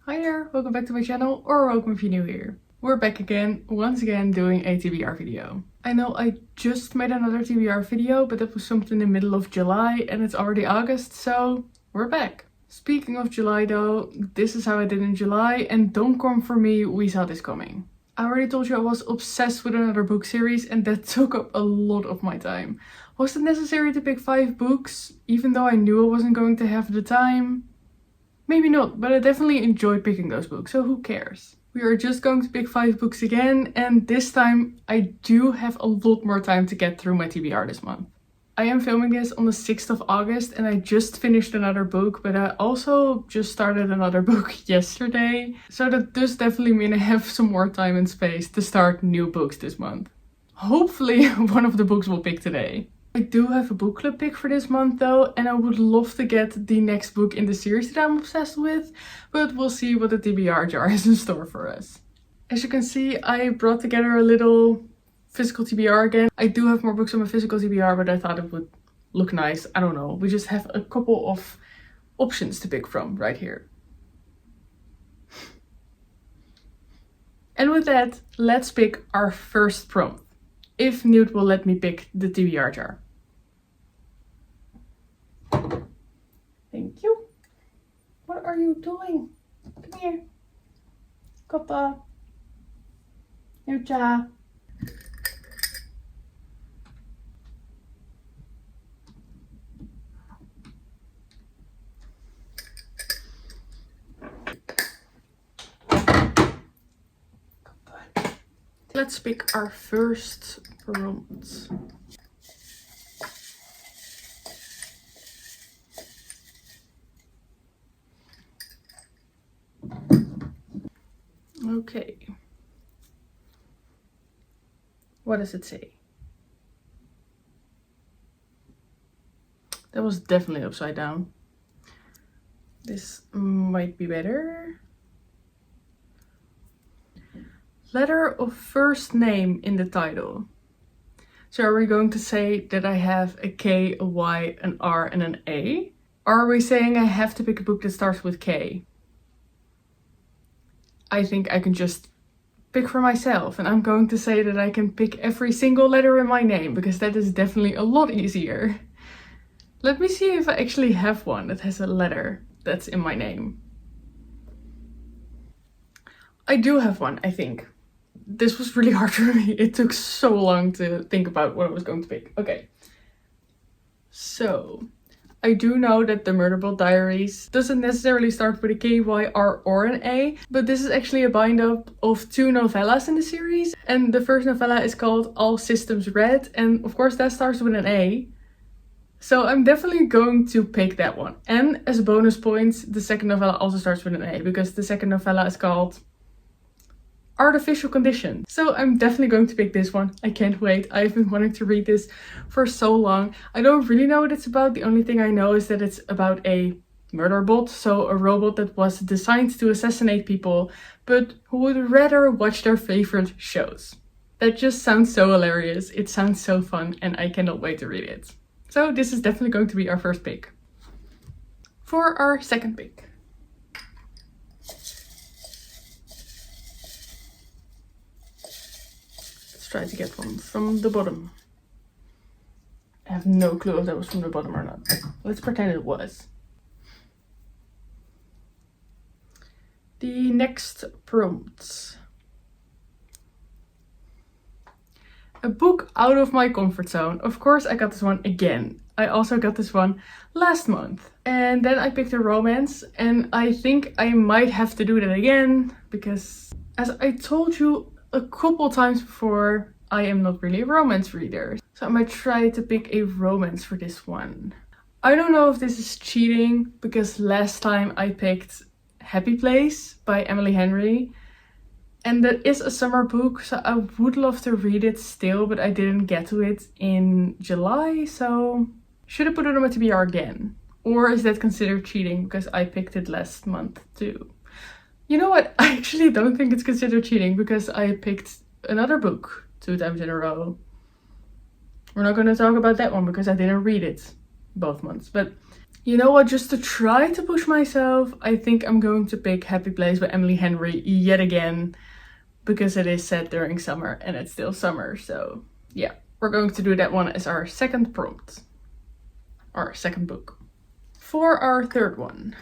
Hi there, welcome back to my channel, or welcome if you're new here. We're back again, once again doing a TBR video. I know I just made another TBR video, but that was something in the middle of July and it's already August, so we're back. Speaking of July though, this is how I did in July, and don't come for me, we saw this coming. I already told you I was obsessed with another book series and that took up a lot of my time. Was it necessary to pick 5 books, even though I knew I wasn't going to have the time? Maybe not, but I definitely enjoyed picking those books, so who cares? We are just going to pick 5 books again, and this time I do have a lot more time to get through my TBR this month. I am filming this on the 6th of August and I just finished another book, but I also just started another book yesterday. So that does definitely mean I have some more time and space to start new books this month. Hopefully one of the books we'll pick today. I do have a book club pick for this month though, and I would love to get the next book in the series that I'm obsessed with, but we'll see what the TBR jar has in store for us. As you can see, I brought together a little physical TBR again. I do have more books on my physical TBR, but I thought it would look nice. I don't know, we just have a couple of options to pick from right here. And with that, let's pick our first prompt. If Newt will let me pick the TBR jar. Thank you. What are you doing? Come here. Koppa. Newtja. Let's pick our first prompt. Okay. What does it say? That was definitely upside down. This might be better. Letter of first name in the title. So are we going to say that I have a K, a Y, an R, and an A? Or are we saying I have to pick a book that starts with K? I think I can just pick for myself, and I'm going to say that I can pick every single letter in my name, because that is definitely a lot easier. Let me see if I actually have one that has a letter that's in my name. I do have one, I think. This was really hard for me. It took so long to think about what I was going to pick. Okay. So, I do know that the Murder Boat Diaries doesn't necessarily start with a K, Y, R, or an A, but this is actually a bind-up of 2 novellas in the series. And the first novella is called All Systems Red, and of course that starts with an A. So I'm definitely going to pick that one. And as a bonus point, the second novella also starts with an A, because the second novella is called Artificial Condition. So I'm definitely going to pick this one. I can't wait. I've been wanting to read this for so long. I don't really know what it's about. The only thing I know is that it's about a murder bot. So a robot that was designed to assassinate people, but who would rather watch their favorite shows. That just sounds so hilarious. It sounds so fun and I cannot wait to read it. So this is definitely going to be our first pick. For our second pick. Try to get one from the bottom. I have no clue if that was from the bottom or not. Let's pretend it was. The next prompt. A book out of my comfort zone. Of course I got this one again. I also got this one last month. And then I picked a romance, and I think I might have to do that again because, as I told you a couple times before, I am not really a romance reader. So I might try to pick a romance for this one. I don't know if this is cheating, because last time I picked Happy Place by Emily Henry. And that is a summer book, so I would love to read it still, but I didn't get to it in July, so should I put it on my TBR again? Or is that considered cheating because I picked it last month too? You know what? I actually don't think it's considered cheating because I picked another book 2 times in a row. We're not going to talk about that one because I didn't read it both months. But You know what, just to try to push myself, I think I'm going to pick Happy Place by Emily Henry yet again. Because it is set during summer and it's still summer. So yeah, we're going to do that one as our second prompt. Our second book. For our third one.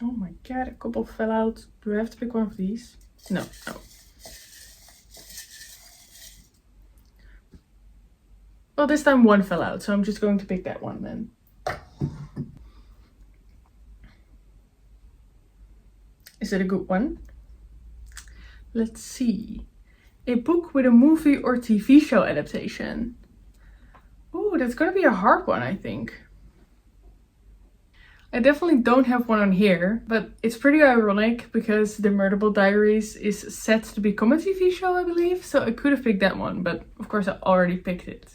Oh my god, a couple fell out. Do I have to pick one of these? No. Well, this time one fell out, so I'm just going to pick that one then. Is it a good one? Let's see. A book with a movie or TV show adaptation. Oh, that's gonna be a hard one, I think. I definitely don't have one on here, but it's pretty ironic because The Murderable Diaries is set to become a TV show, I believe. So I could have picked that one, but of course I already picked it.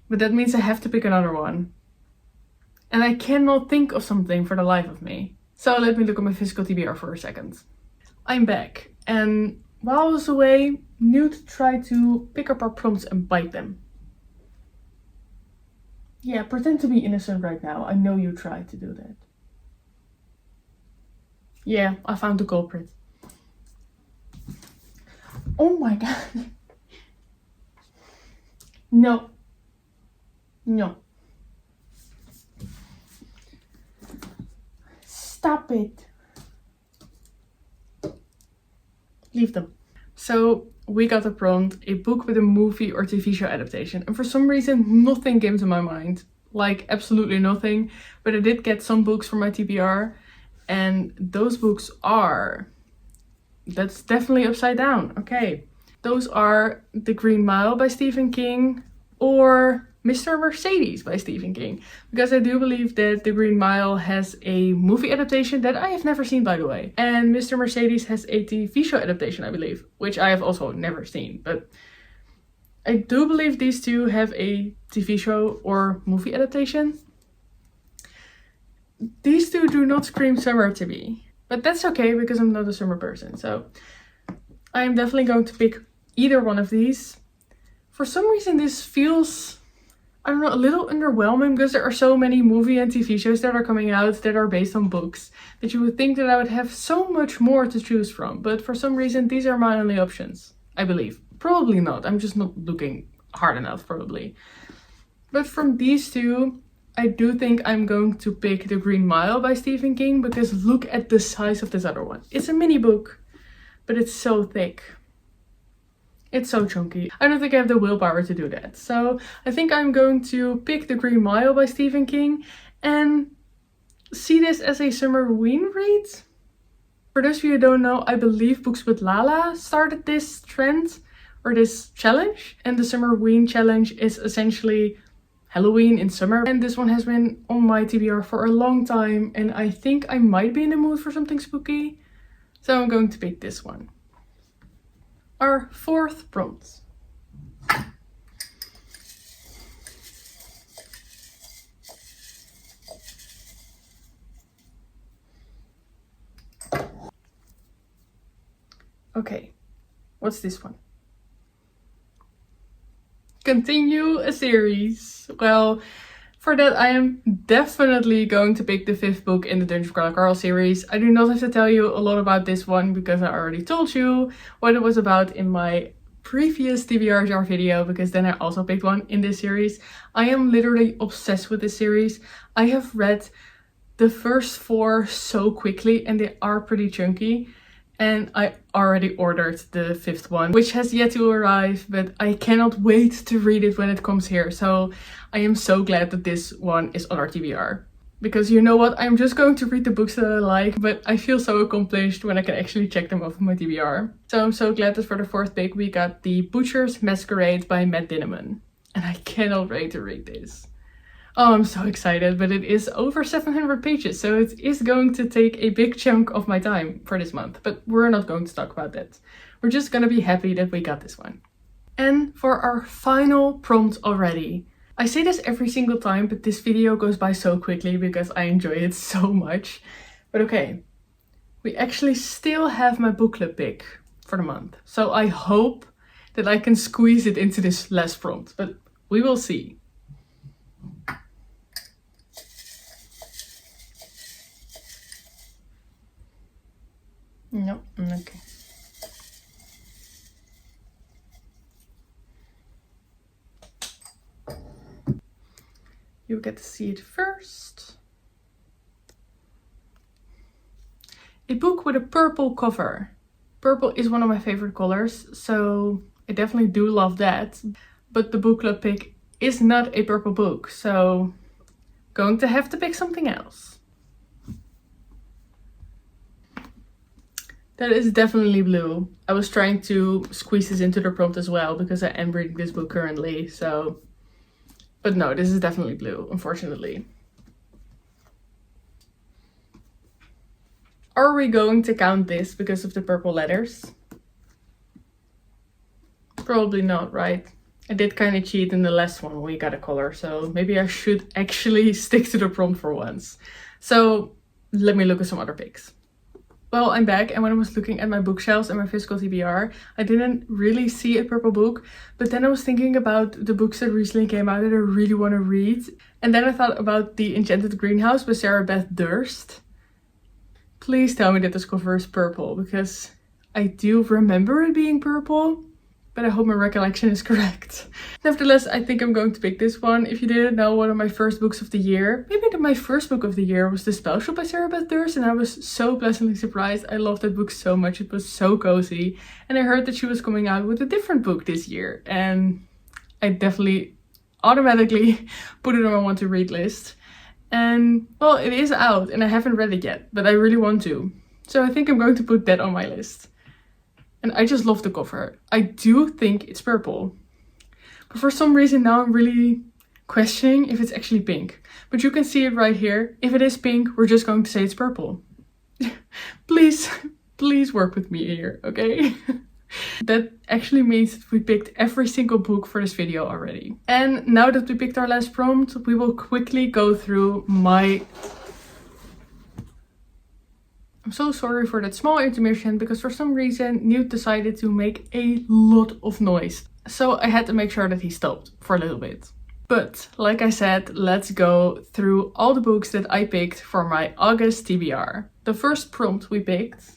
But that means I have to pick another one. And I cannot think of something for the life of me. So let me look at my physical TBR for a second. I'm back, and while I was away, Newt tried to pick up our prompts and bite them. Yeah, pretend to be innocent right now. I know you tried to do that. Yeah, I found the culprit. Oh my god. No. Stop it. Leave them. So we got a prompt, a book with a movie or TV show adaptation. And for some reason, nothing came to my mind. Like absolutely nothing. But I did get some books from my TBR. And those books are... That's definitely upside down. Okay. Those are The Green Mile by Stephen King or Mr. Mercedes by Stephen King. Because I do believe that The Green Mile has a movie adaptation that I have never seen, by the way. And Mr. Mercedes has a TV show adaptation, I believe. Which I have also never seen. But I do believe these two have a TV show or movie adaptation. These two do not scream summer to me. But that's okay because I'm not a summer person. So I am definitely going to pick either one of these. For some reason this feels... I don't know, a little underwhelming because there are so many movie and TV shows that are coming out that are based on books that you would think that I would have so much more to choose from. But for some reason, these are my only options, I believe. Probably not. I'm just not looking hard enough, probably. But from these two, I do think I'm going to pick The Green Mile by Stephen King because look at the size of this other one. It's a mini book, but it's so thick. It's so chunky. I don't think I have the willpower to do that. So I think I'm going to pick The Green Mile by Stephen King and see this as a summerween read. For those of you who don't know, I believe Books with Lala started this trend or this challenge. And the Summerween challenge is essentially Halloween in summer. And this one has been on my TBR for a long time. And I think I might be in the mood for something spooky. So I'm going to pick this one. Our fourth prompt. Okay, what's this one? Continue a series. Well, for that I am definitely going to pick the fifth book in the Dungeon Crawler Carl series. I do not have to tell you a lot about this one because I already told you what it was about in my previous TBR jar video, because then I also picked one in this series. I am literally obsessed with this series. I have read the first 4 so quickly and they are pretty chunky. And I already ordered the 5th one, which has yet to arrive, but I cannot wait to read it when it comes here. So I am so glad that this one is on our TBR. Because you know what, I'm just going to read the books that I like, but I feel so accomplished when I can actually check them off on my TBR. So I'm so glad that for the 4th pick we got The Butcher's Masquerade by Matt Dinneman. And I cannot wait to read this. Oh, I'm so excited, but it is over 700 pages, so it is going to take a big chunk of my time for this month. But we're not going to talk about that. We're just gonna be happy that we got this one. And for our final prompt already. I say this every single time, but this video goes by so quickly because I enjoy it so much. But okay, we actually still have my book club pick for the month. So I hope that I can squeeze it into this last prompt, but We will see. No, okay. You get to see it first. A book with a purple cover. Purple is one of my favorite colors, so I definitely do love that. But the book club pick is not a purple book, so going to have to pick something else. That is definitely blue. I was trying to squeeze this into the prompt as well because I am reading this book currently, so... But no, this is definitely blue, unfortunately. Are we going to count this because of the purple letters? Probably not, right? I did kind of cheat in the last one when we got a color, so maybe I should actually stick to the prompt for once. So let me look at some other picks. Well, I'm back, and when I was looking at my bookshelves and my physical TBR, I didn't really see a purple book, but then I was thinking about the books that recently came out that I really want to read. And then I thought about The Enchanted Greenhouse by Sarah Beth Durst. Please tell me that this cover is purple, because I do remember it being purple, but I hope my recollection is correct. Nevertheless, I think I'm going to pick this one. If you didn't know, one of my first books of the year, maybe my first book of the year, was The Spell Shop by Sarah Beth Durst, and I was so pleasantly surprised. I loved that book so much. It was so cozy. And I heard that she was coming out with a different book this year, and I definitely automatically put it on my want to read list. And well, it is out and I haven't read it yet, but I really want to. So I think I'm going to put that on my list. And I just love the cover. I do think it's purple. But for some reason now I'm really questioning if it's actually pink. But you can see it right here. If it is pink, we're just going to say it's purple. Please work with me here, okay? That actually means that we picked every single book for this video already. And now that we picked our last prompt, we will quickly go through my... I'm so sorry for that small intermission, because for some reason Newt decided to make a lot of noise. So I had to make sure that he stopped for a little bit. But like I said, let's go through all the books that I picked for my August TBR. The first prompt we picked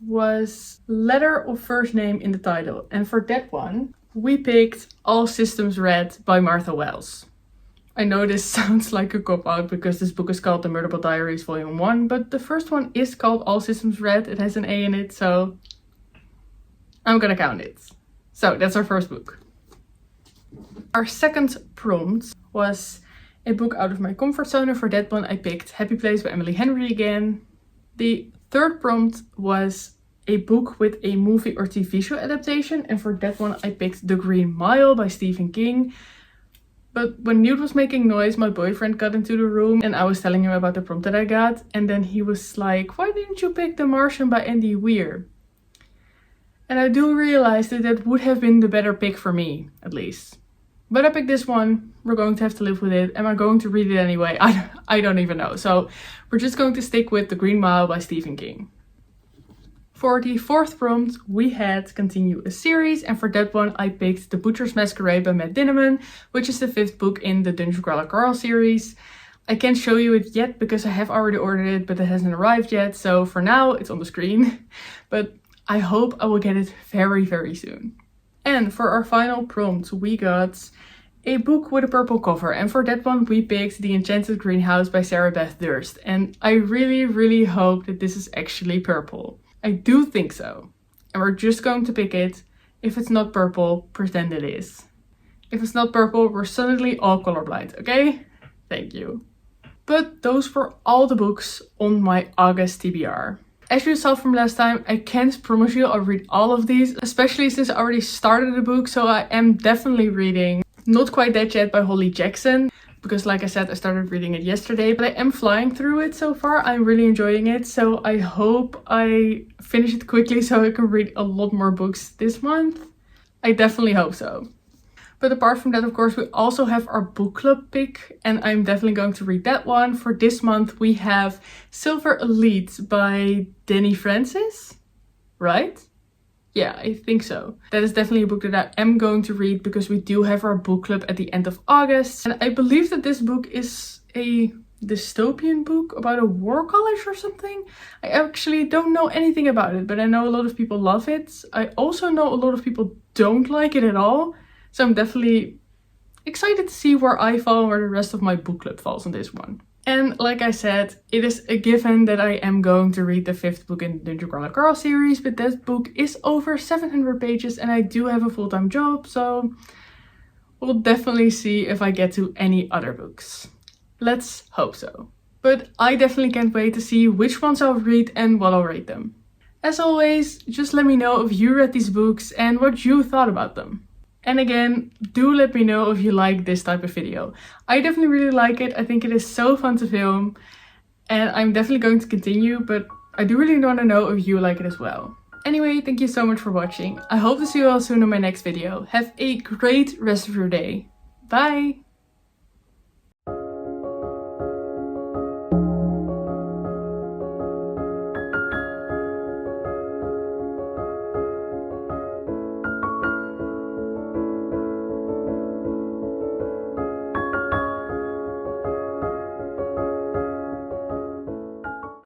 was letter of first name in the title. And for that one, we picked All Systems Red by Martha Wells. I know this sounds like a cop-out because this book is called The Murderable Diaries Volume 1, but the first one is called All Systems Red. It has an A in it, so I'm gonna count it. So that's our first book. Our second prompt was a book out of my comfort zone, and for that one I picked Happy Place by Emily Henry again. The third prompt was a book with a movie or TV show adaptation, and for that one I picked The Green Mile by Stephen King. But when Newt was making noise, my boyfriend got into the room and I was telling him about the prompt that I got. And then he was like, why didn't you pick The Martian by Andy Weir? And I do realize that that would have been the better pick for me, at least. But I picked this one. We're going to have to live with it. Am I going to read it anyway? I don't even know. So we're just going to stick with The Green Mile by Stephen King. For the fourth prompt, we had continue a series, and for that one I picked The Butcher's Masquerade by Matt Dinneman, which is the fifth book in the Dungeon Crawler Carl series. I can't show you it yet because I have already ordered it, but it hasn't arrived yet, so for now it's on the screen. But I hope I will get it very, very soon. And for our final prompt, we got a book with a purple cover, and for that one we picked The Enchanted Greenhouse by Sarah Beth Durst, and I really, really hope that this is actually purple. I do think so. And we're just going to pick it. If it's not purple, pretend it is. If it's not purple, we're suddenly all colorblind, okay? Thank you. But those were all the books on my August TBR. As you saw from last time, I can't promise you I'll read all of these, especially since I already started the book, so I am definitely reading Not Quite Dead Yet by Holly Jackson. Because like I said, I started reading it yesterday, but I am flying through it so far. I'm really enjoying it. So I hope I finish it quickly so I can read a lot more books this month. I definitely hope so. But apart from that, of course, we also have our book club pick, and I'm definitely going to read that one. For this month, we have Silver Elite by Danny Francis, right? Yeah, I think so. That is definitely a book that I am going to read because we do have our book club at the end of August. And I believe that this book is a dystopian book about a war college or something. I actually don't know anything about it, but I know a lot of people love it. I also know a lot of people don't like it at all. So I'm definitely excited to see where I fall and where the rest of my book club falls on this one. And like I said, it is a given that I am going to read the 5th book in the Dungeon Crawler Girl series, but that book is over 700 pages and I do have a full-time job, so we'll definitely see if I get to any other books. Let's hope so. But I definitely can't wait to see which ones I'll read and what I'll rate them. As always, just let me know if you read these books and what you thought about them. And again, do let me know if you like this type of video. I definitely really like it. I think it is so fun to film and I'm definitely going to continue, but I do really want to know if you like it as well. Anyway, thank you so much for watching. I hope to see you all soon in my next video. Have a great rest of your day. Bye!